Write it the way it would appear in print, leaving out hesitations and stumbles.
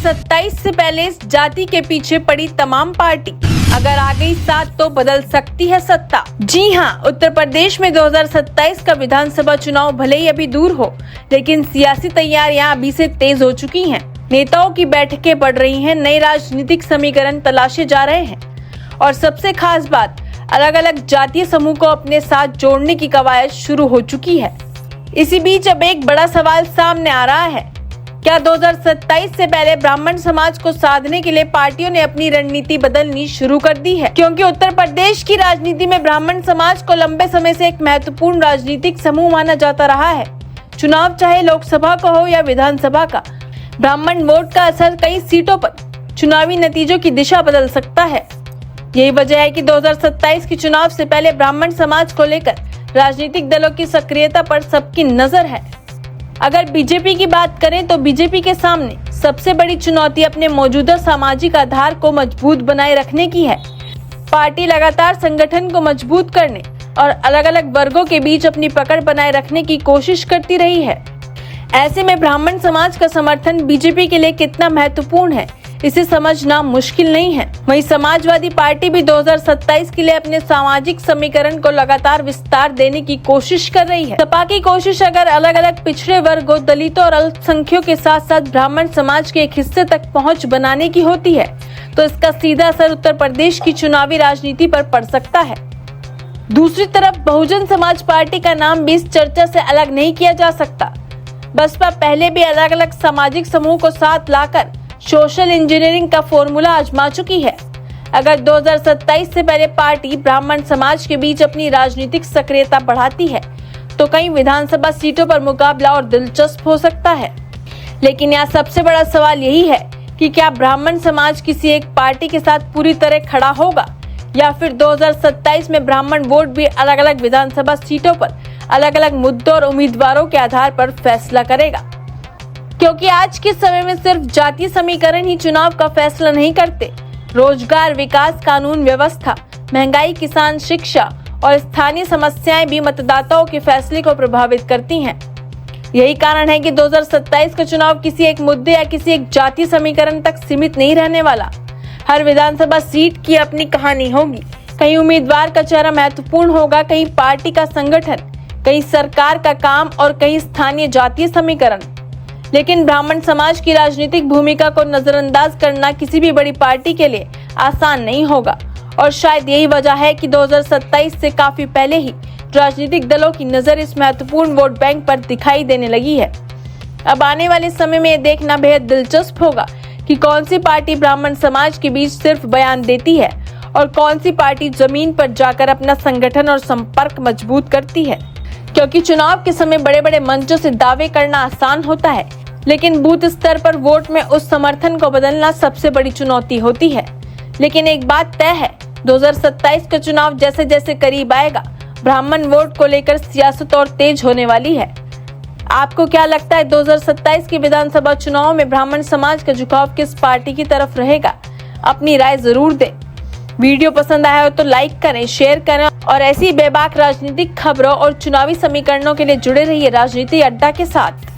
2027 से पहले इस जाति के पीछे पड़ी तमाम पार्टी अगर आ गई साथ तो बदल सकती है सत्ता। जी हां, उत्तर प्रदेश में 2027 का विधानसभा चुनाव भले ही अभी दूर हो, लेकिन सियासी तैयारियां अभी से तेज हो चुकी हैं। नेताओं की बैठकें बढ़ रही हैं, नए राजनीतिक समीकरण तलाशे जा रहे हैं और सबसे खास बात, अलग अलग जातीय समूह को अपने साथ जोड़ने की कवायद शुरू हो चुकी है। इसी बीच अब एक बड़ा सवाल सामने आ रहा है, क्या 2027 से पहले ब्राह्मण समाज को साधने के लिए पार्टियों ने अपनी रणनीति बदलनी शुरू कर दी है? क्योंकि उत्तर प्रदेश की राजनीति में ब्राह्मण समाज को लंबे समय से एक महत्वपूर्ण राजनीतिक समूह माना जाता रहा है। चुनाव चाहे लोकसभा का हो या विधानसभा का, ब्राह्मण वोट का असर कई सीटों पर चुनावी नतीजों की दिशा बदल सकता है। यही वजह है कि 2027 के चुनाव से पहले ब्राह्मण समाज को लेकर राजनीतिक दलों की सक्रियता पर सबकी नजर है। अगर बीजेपी की बात करें तो बीजेपी के सामने सबसे बड़ी चुनौती अपने मौजूदा सामाजिक आधार को मजबूत बनाए रखने की है। पार्टी लगातार संगठन को मजबूत करने और अलग अलग वर्गों के बीच अपनी पकड़ बनाए रखने की कोशिश करती रही है। ऐसे में ब्राह्मण समाज का समर्थन बीजेपी के लिए कितना महत्वपूर्ण है, इसे समझना मुश्किल नहीं है। वहीं समाजवादी पार्टी भी 2027 के लिए अपने सामाजिक समीकरण को लगातार विस्तार देने की कोशिश कर रही है। सपा की कोशिश अगर अलग अलग पिछड़े वर्गों, दलितों और अल्पसंख्यकों के साथ साथ ब्राह्मण समाज के एक हिस्से तक पहुंच बनाने की होती है, तो इसका सीधा असर उत्तर प्रदेश की चुनावी राजनीति पर पड़ सकता है। दूसरी तरफ बहुजन समाज पार्टी का नाम भी इस चर्चा से अलग नहीं किया जा सकता। बसपा पहले भी अलग अलग सामाजिक समूह को साथ लाकर सोशल इंजीनियरिंग का फॉर्मूला आजमा चुकी है। अगर 2027 से पहले पार्टी ब्राह्मण समाज के बीच अपनी राजनीतिक सक्रियता बढ़ाती है, तो कई विधानसभा सीटों पर मुकाबला और दिलचस्प हो सकता है। लेकिन यहाँ सबसे बड़ा सवाल यही है कि क्या ब्राह्मण समाज किसी एक पार्टी के साथ पूरी तरह खड़ा होगा, या फिर 2027 में ब्राह्मण वोट भी अलग अलग विधानसभा सीटों पर अलग अलग मुद्दों और उम्मीदवारों के आधार पर फैसला करेगा। क्योंकि आज के समय में सिर्फ जातीय समीकरण ही चुनाव का फैसला नहीं करते। रोजगार, विकास, कानून व्यवस्था, महंगाई, किसान, शिक्षा और स्थानीय समस्याएं भी मतदाताओं के फैसले को प्रभावित करती हैं। यही कारण है कि 2027 का चुनाव किसी एक मुद्दे या किसी एक जातीय समीकरण तक सीमित नहीं रहने वाला। हर विधानसभा सीट की अपनी कहानी होगी। कहीं उम्मीदवार का चेहरा महत्वपूर्ण होगा, कहीं पार्टी का संगठन, कहीं सरकार का काम और कहीं स्थानीय जातीय समीकरण। लेकिन ब्राह्मण समाज की राजनीतिक भूमिका को नजरअंदाज करना किसी भी बड़ी पार्टी के लिए आसान नहीं होगा और शायद यही वजह है कि 2027 से काफी पहले ही राजनीतिक दलों की नजर इस महत्वपूर्ण वोट बैंक पर दिखाई देने लगी है। अब आने वाले समय में यह देखना बेहद दिलचस्प होगा कि कौन सी पार्टी ब्राह्मण समाज के बीच सिर्फ बयान देती है और कौन सी पार्टी जमीन पर जाकर अपना संगठन और संपर्क मजबूत करती है। क्योंकि चुनाव के समय बड़े बड़े मंचों से दावे करना आसान होता है, लेकिन बूथ स्तर पर वोट में उस समर्थन को बदलना सबसे बड़ी चुनौती होती है। लेकिन एक बात तय है, 2027 का चुनाव जैसे जैसे करीब आएगा, ब्राह्मण वोट को लेकर सियासत और तेज होने वाली है। आपको क्या लगता है, 2027 के विधानसभा चुनाव में ब्राह्मण समाज का झुकाव किस पार्टी की तरफ रहेगा? अपनी राय जरूर दें। वीडियो पसंद आया हो तो लाइक करें, शेयर करें और ऐसी बेबाक राजनीतिक खबरों और चुनावी समीकरणों के लिए जुड़े रहिए राजनीति अड्डा के साथ।